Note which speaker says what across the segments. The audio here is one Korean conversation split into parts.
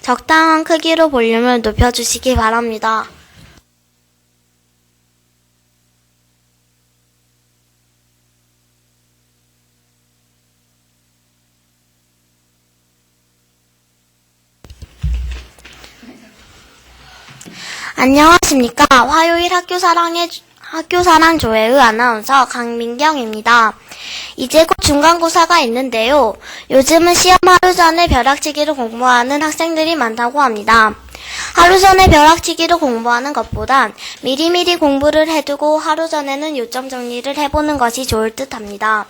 Speaker 1: 적당한 크기로 볼륨을 높여주시기 바랍니다. 안녕하십니까. 화요일 학교사랑 조회의 아나운서 강민경입니다. 이제 곧 중간고사가 있는데요. 요즘은 시험 하루 전에 벼락치기를 공부하는 학생들이 많다고 합니다. 하루 전에 벼락치기를 공부하는 것보단 미리미리 공부를 해두고 하루 전에는 요점 정리를 해보는 것이 좋을 듯합니다.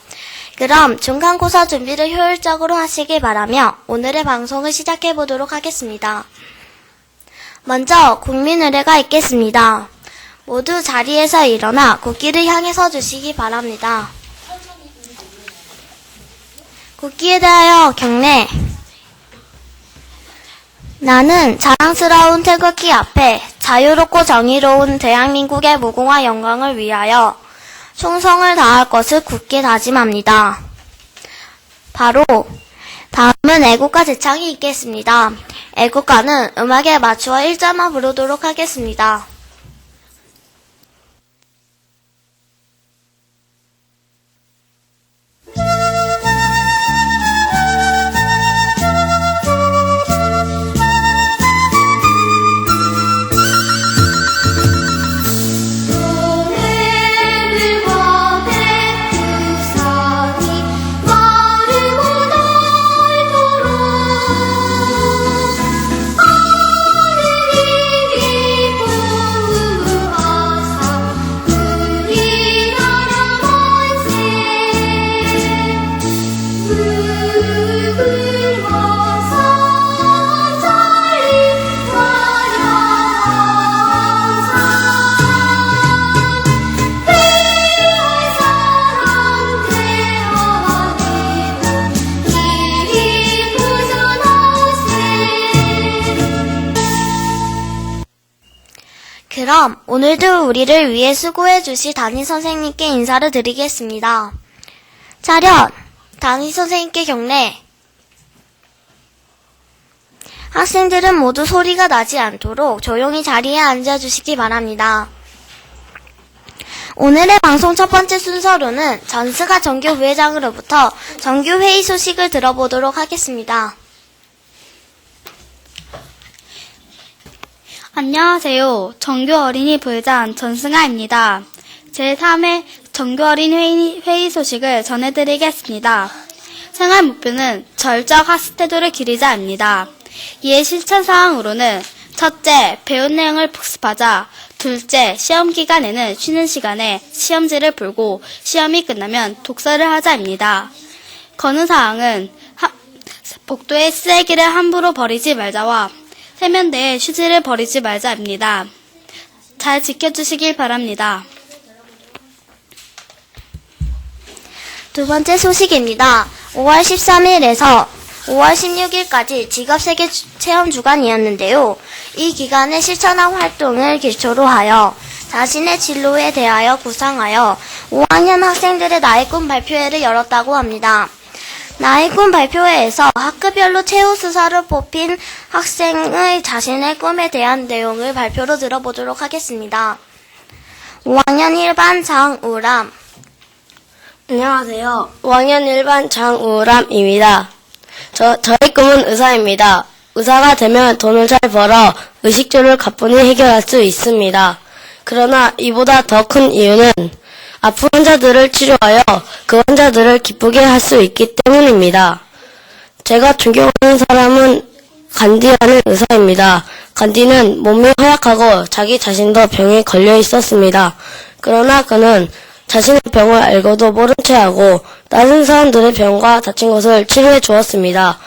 Speaker 1: 그럼 중간고사 준비를 효율적으로 하시길 바라며 오늘의 방송을 시작해보도록 하겠습니다. 먼저 국민의례가 있겠습니다. 모두 자리에서 일어나 국기를 향해 서주시기 바랍니다. 국기에 대하여 경례. 나는 자랑스러운 태극기 앞에 자유롭고 정의로운 대한민국의 무궁화 영광을 위하여 충성을 다할 것을 굳게 다짐합니다. 바로 다음은 애국가 제창이 있겠습니다. 애국가는 음악에 맞추어 1자만 부르도록 하겠습니다. 그럼 오늘도 우리를 위해 수고해 주실 담임선생님께 인사를 드리겠습니다. 차렷! 담임선생님께 경례! 학생들은 모두 소리가 나지 않도록 조용히 자리에 앉아주시기 바랍니다. 오늘의 방송 첫 번째 순서로는 전스가 정교 부회장으로부터 정교 회의 소식을 들어보도록 하겠습니다.
Speaker 2: 안녕하세요. 정교어린이 부회장 전승아입니다. 제3회 정교어린이 회의 소식을 전해드리겠습니다. 생활 목표는 절적 학습 태도를 기르자입니다. 이에 실천사항으로는 첫째, 배운 내용을 복습하자. 둘째, 시험 기간에는 쉬는 시간에 시험지를 풀고 시험이 끝나면 독서를 하자입니다. 건의사항은 복도에 쓰레기를 함부로 버리지 말자와 세면대에 휴지를 버리지 말자입니다. 잘 지켜주시길 바랍니다.
Speaker 1: 두 번째 소식입니다. 5월 13일에서 5월 16일까지 직업세계 체험 주간이었는데요. 이 기간에 실천한 활동을 기초로 하여 자신의 진로에 대하여 구상하여 5학년 학생들의 나의 꿈 발표회를 열었다고 합니다. 나의 꿈 발표회에서 학급별로 최우수사로 뽑힌 학생의 자신의 꿈에 대한 내용을 발표로 들어보도록 하겠습니다. 5학년 1반 장우람.
Speaker 3: 안녕하세요. 5학년 1반 장우람입니다. 저의 꿈은 의사입니다. 의사가 되면 돈을 잘 벌어 의식주를 가뿐히 해결할 수 있습니다. 그러나 이보다 더 큰 이유는 아픈 환자들을 치료하여 그 환자들을 기쁘게 할 수 있기 때문입니다. 제가 존경하는 사람은 간디라는 의사입니다. 간디는 몸이 허약하고 자기 자신도 병에 걸려 있었습니다. 그러나 그는 자신의 병을 알고도 모른 채 하고 다른 사람들의 병과 다친 것을 치료해 주었습니다.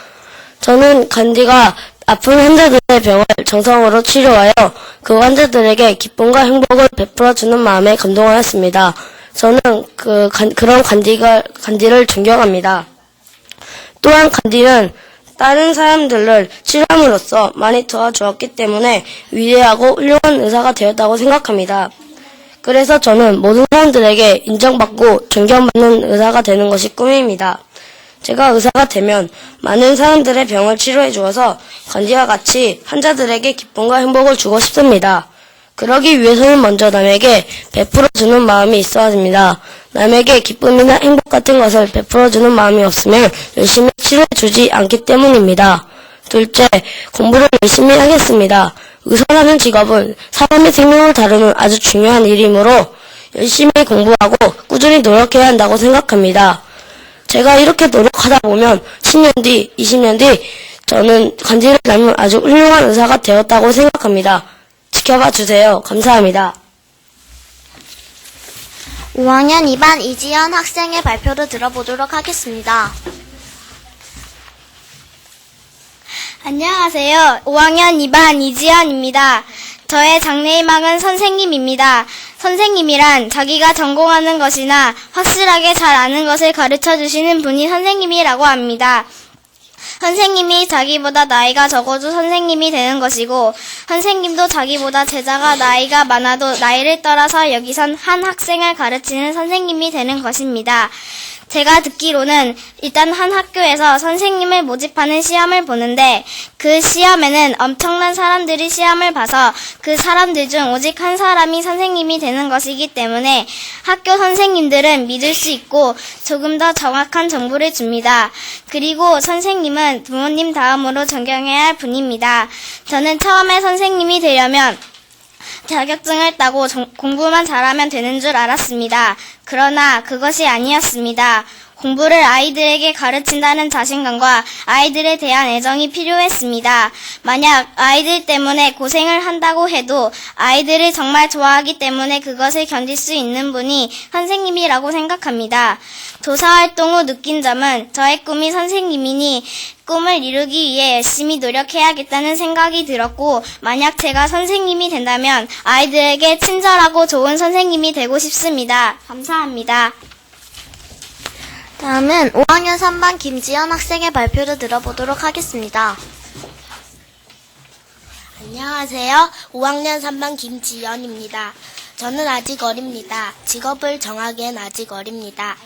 Speaker 3: 저는 간디가 아픈 환자들의 병을 정성으로 치료하여 그 환자들에게 기쁨과 행복을 베풀어주는 마음에 감동하였습니다. 저는 그런 간디를 존경합니다. 또한 간디는 다른 사람들을 치료함으로써 많이 도와주었기 때문에 위대하고 훌륭한 의사가 되었다고 생각합니다. 그래서 저는 모든 사람들에게 인정받고 존경받는 의사가 되는 것이 꿈입니다. 제가 의사가 되면 많은 사람들의 병을 치료해 주어서 간디와 같이 환자들에게 기쁨과 행복을 주고 싶습니다. 그러기 위해서는 먼저 남에게 베풀어주는 마음이 있어야 합니다. 남에게 기쁨이나 행복 같은 것을 베풀어주는 마음이 없으면 열심히 치료해주지 않기 때문입니다. 둘째, 공부를 열심히 하겠습니다. 의사라는 직업은 사람의 생명을 다루는 아주 중요한 일이므로 열심히 공부하고 꾸준히 노력해야 한다고 생각합니다. 제가 이렇게 노력하다 보면 10년 뒤, 20년 뒤 저는 간디를 닮은 아주 훌륭한 의사가 되었다고 생각합니다. 지켜봐 주세요. 감사합니다.
Speaker 1: 5학년 2반 이지연 학생의 발표를 들어보도록 하겠습니다.
Speaker 2: 안녕하세요. 5학년 2반 이지연입니다. 저의 장래희망은 선생님입니다. 선생님이란 자기가 전공하는 것이나 확실하게 잘 아는 것을 가르쳐 주시는 분이 선생님이라고 합니다. 선생님이 자기보다 나이가 적어도 선생님이 되는 것이고, 선생님도 자기보다 제자가 나이가 많아도 나이를 따라서 여기선 한 학생을 가르치는 선생님이 되는 것입니다. 제가 듣기로는 일단 한 학교에서 선생님을 모집하는 시험을 보는데 그 시험에는 엄청난 사람들이 시험을 봐서 그 사람들 중 오직 한 사람이 선생님이 되는 것이기 때문에 학교 선생님들은 믿을 수 있고 조금 더 정확한 정보를 줍니다. 그리고 선생님은 부모님 다음으로 존경해야 할 분입니다. 저는 처음에 선생님이 되려면 자격증을 따고 공부만 잘하면 되는 줄 알았습니다. 그러나 그것이 아니었습니다. 공부를 아이들에게 가르친다는 자신감과 아이들에 대한 애정이 필요했습니다. 만약 아이들 때문에 고생을 한다고 해도 아이들을 정말 좋아하기 때문에 그것을 견딜 수 있는 분이 선생님이라고 생각합니다. 조사활동 후 느낀 점은 저의 꿈이 선생님이니 꿈을 이루기 위해 열심히 노력해야겠다는 생각이 들었고, 만약 제가 선생님이 된다면 아이들에게 친절하고 좋은 선생님이 되고 싶습니다. 감사합니다.
Speaker 1: 다음은 5학년 3반 김지연 학생의 발표를 들어보도록 하겠습니다.
Speaker 4: 안녕하세요. 5학년 3반 김지연입니다. 저는 아직 어립니다. 직업을 정하기엔 아직 어립니다.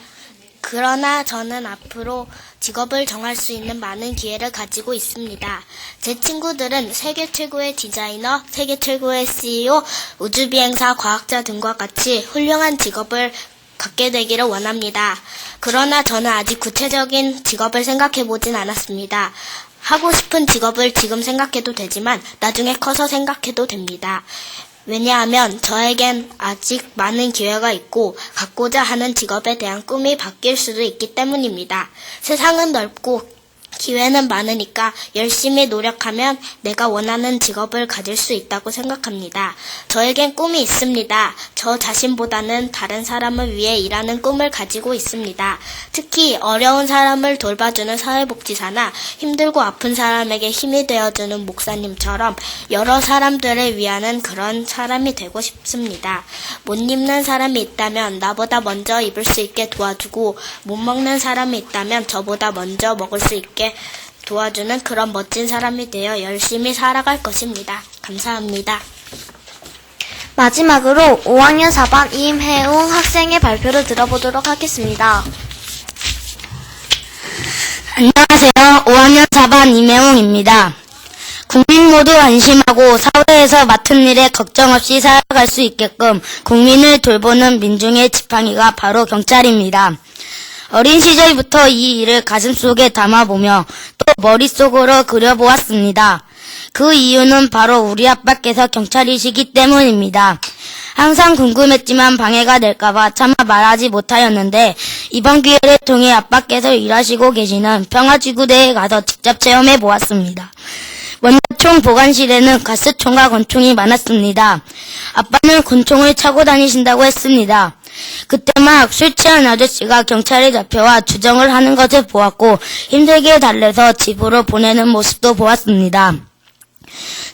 Speaker 4: 그러나 저는 앞으로 직업을 정할 수 있는 많은 기회를 가지고 있습니다. 제 친구들은 세계 최고의 디자이너, 세계 최고의 CEO, 우주비행사, 과학자 등과 같이 훌륭한 직업을 갖게 되기를 원합니다. 그러나 저는 아직 구체적인 직업을 생각해보진 않았습니다. 하고 싶은 직업을 지금 생각해도 되지만 나중에 커서 생각해도 됩니다. 왜냐하면 저에겐 아직 많은 기회가 있고 갖고자 하는 직업에 대한 꿈이 바뀔 수도 있기 때문입니다. 세상은 넓고 기회는 많으니까 열심히 노력하면 내가 원하는 직업을 가질 수 있다고 생각합니다. 저에겐 꿈이 있습니다. 저 자신보다는 다른 사람을 위해 일하는 꿈을 가지고 있습니다. 특히 어려운 사람을 돌봐주는 사회복지사나 힘들고 아픈 사람에게 힘이 되어주는 목사님처럼 여러 사람들을 위하는 그런 사람이 되고 싶습니다. 못 입는 사람이 있다면 나보다 먼저 입을 수 있게 도와주고, 못 먹는 사람이 있다면 저보다 먼저 먹을 수 있게 도와주는 그런 멋진 사람이 되어 열심히 살아갈 것입니다. 감사합니다.
Speaker 1: 마지막으로 5학년 4반 임혜웅 학생의 발표를 들어보도록 하겠습니다.
Speaker 3: 안녕하세요. 5학년 4반 임혜웅입니다. 국민 모두 안심하고 사회에서 맡은 일에 걱정 없이 살아갈 수 있게끔 국민을 돌보는 민중의 지팡이가 바로 경찰입니다. 어린 시절부터 이 일을 가슴속에 담아보며 또 머릿속으로 그려보았습니다. 그 이유는 바로 우리 아빠께서 경찰이시기 때문입니다. 항상 궁금했지만 방해가 될까봐 차마 말하지 못하였는데 이번 기회를 통해 아빠께서 일하시고 계시는 평화지구대에 가서 직접 체험해 보았습니다. 먼저 총 보관실에는 가스총과 권총이 많았습니다. 아빠는 권총을 차고 다니신다고 했습니다. 그때 막 술 취한 아저씨가 경찰에 잡혀와 주정을 하는 것을 보았고 힘들게 달래서 집으로 보내는 모습도 보았습니다.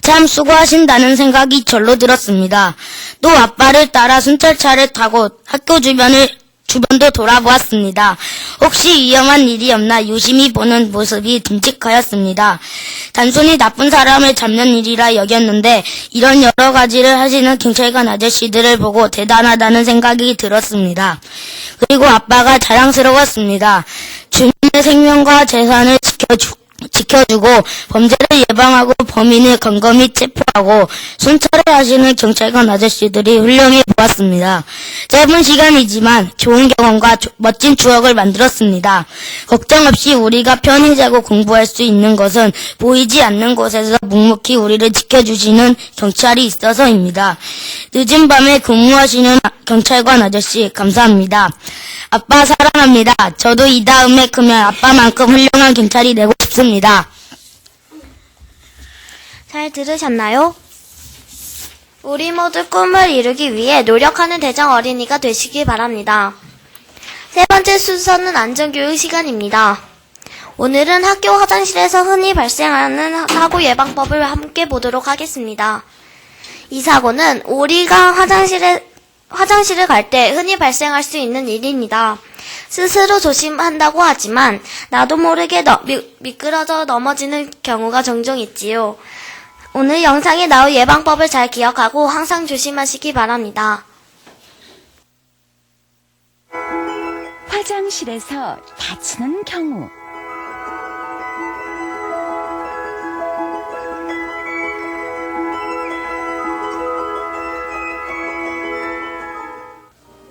Speaker 3: 참 수고하신다는 생각이 절로 들었습니다. 또 아빠를 따라 순찰차를 타고 학교 주변을 주변도 돌아보았습니다. 혹시 위험한 일이 없나 유심히 보는 모습이 듬직하였습니다. 단순히 나쁜 사람을 잡는 일이라 여겼는데 이런 여러 가지를 하시는 경찰관 아저씨들을 보고 대단하다는 생각이 들었습니다. 그리고 아빠가 자랑스러웠습니다. 주민의 생명과 재산을 지켜주고 범죄를 예방하고 범인을 검검히 체포하고 순찰을 하시는 경찰관 아저씨들이 훌륭해 보았습니다. 짧은 시간이지만 좋은 경험과 멋진 추억을 만들었습니다. 걱정 없이 우리가 편히 자고 공부할 수 있는 것은 보이지 않는 곳에서 묵묵히 우리를 지켜주시는 경찰이 있어서입니다. 늦은 밤에 근무하시는 경찰관 아저씨 감사합니다. 아빠 사랑합니다. 저도 이 다음에 크면 아빠만큼 훌륭한 경찰이 되고 싶습니다.
Speaker 1: 잘 들으셨나요? 우리 모두 꿈을 이루기 위해 노력하는 대장 어린이가 되시길 바랍니다. 세 번째 순서는 안전교육 시간입니다. 오늘은 학교 화장실에서 흔히 발생하는 사고 예방법을 함께 보도록 하겠습니다. 이 사고는 우리가 화장실을 갈 때 흔히 발생할 수 있는 일입니다. 스스로 조심한다고 하지만 나도 모르게 미끄러져 넘어지는 경우가 종종 있지요. 오늘 영상에 나올 예방법을 잘 기억하고 항상 조심하시기 바랍니다.
Speaker 5: 화장실에서 다치는 경우.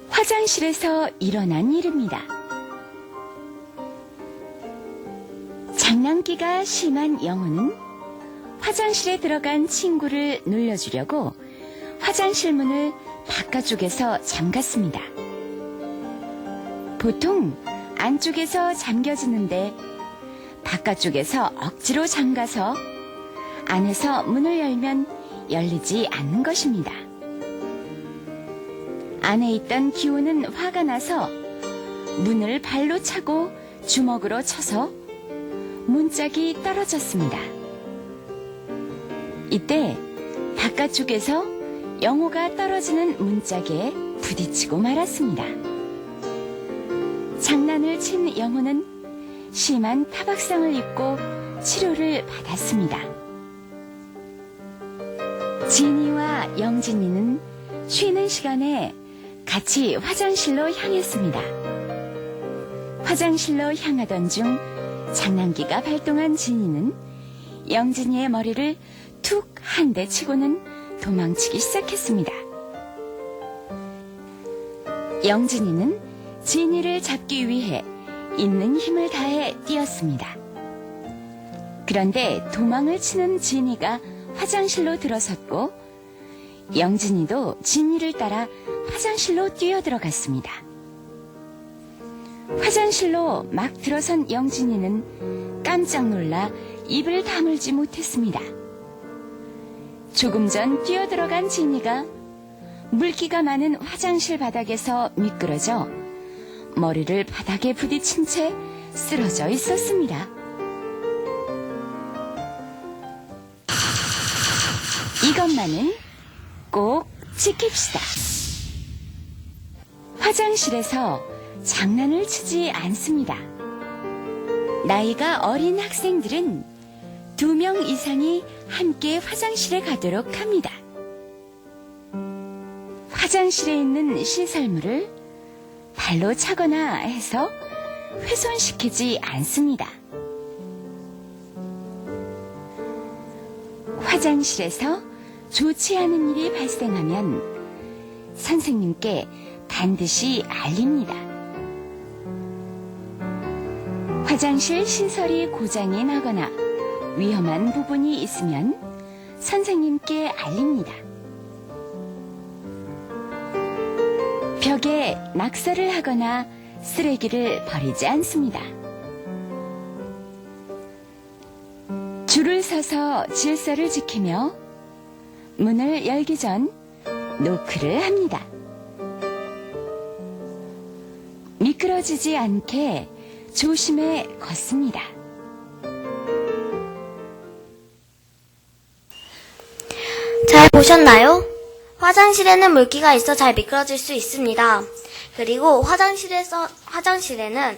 Speaker 5: 화장실에서 일어난 일입니다. 장난기가 심한 영호는 화장실에 들어간 친구를 놀려주려고 화장실 문을 바깥쪽에서 잠갔습니다. 보통 안쪽에서 잠겨지는데 바깥쪽에서 억지로 잠가서 안에서 문을 열면 열리지 않는 것입니다. 안에 있던 기호는 화가 나서 문을 발로 차고 주먹으로 쳐서 문짝이 떨어졌습니다. 이때 바깥쪽에서 영호가 떨어지는 문짝에 부딪히고 말았습니다. 장난을 친 영호는 심한 타박상을 입고 치료를 받았습니다. 진이와 영진이는 쉬는 시간에 같이 화장실로 향했습니다. 화장실로 향하던 중 장난기가 발동한 진이는 영진이의 머리를 툭 한 대 치고는 도망치기 시작했습니다. 영진이는 진이를 잡기 위해 있는 힘을 다해 뛰었습니다. 그런데 도망을 치는 진이가 화장실로 들어섰고 영진이도 진이를 따라 화장실로 뛰어들어갔습니다. 화장실로 막 들어선 영진이는 깜짝 놀라 입을 다물지 못했습니다. 조금 전 뛰어들어간 진이가 물기가 많은 화장실 바닥에서 미끄러져 머리를 바닥에 부딪힌 채 쓰러져 있었습니다. 이것만은 꼭 지킵시다. 화장실에서 장난을 치지 않습니다. 나이가 어린 학생들은 2명 이상이 함께 화장실에 가도록 합니다. 화장실에 있는 시설물을 발로 차거나 해서 훼손시키지 않습니다. 화장실에서 좋지 않은 일이 발생하면 선생님께 반드시 알립니다. 화장실 시설이 고장이 나거나 위험한 부분이 있으면 선생님께 알립니다. 벽에 낙서를 하거나 쓰레기를 버리지 않습니다. 줄을 서서 질서를 지키며 문을 열기 전 노크를 합니다. 미끄러지지 않게 조심해 걷습니다.
Speaker 1: 잘 보셨나요? 화장실에는 물기가 있어 잘 미끄러질 수 있습니다. 그리고 화장실에는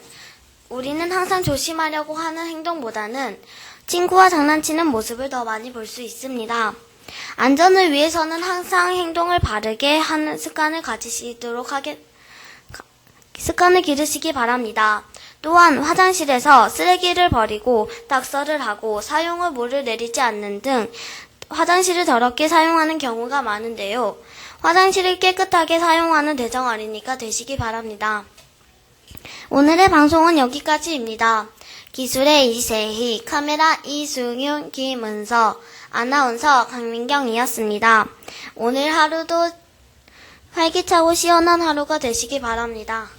Speaker 1: 우리는 항상 조심하려고 하는 행동보다는 친구와 장난치는 모습을 더 많이 볼 수 있습니다. 안전을 위해서는 항상 행동을 바르게 하는 습관을 기르시기 바랍니다. 또한 화장실에서 쓰레기를 버리고 낙서를 하고 사용 후 물을 내리지 않는 등 화장실을 더럽게 사용하는 경우가 많은데요. 화장실을 깨끗하게 사용하는 대정 어린이가 되시기 바랍니다. 오늘의 방송은 여기까지입니다. 기술의 이세희, 카메라 이승윤, 김은서, 아나운서 강민경이었습니다. 오늘 하루도 활기차고 시원한 하루가 되시기 바랍니다.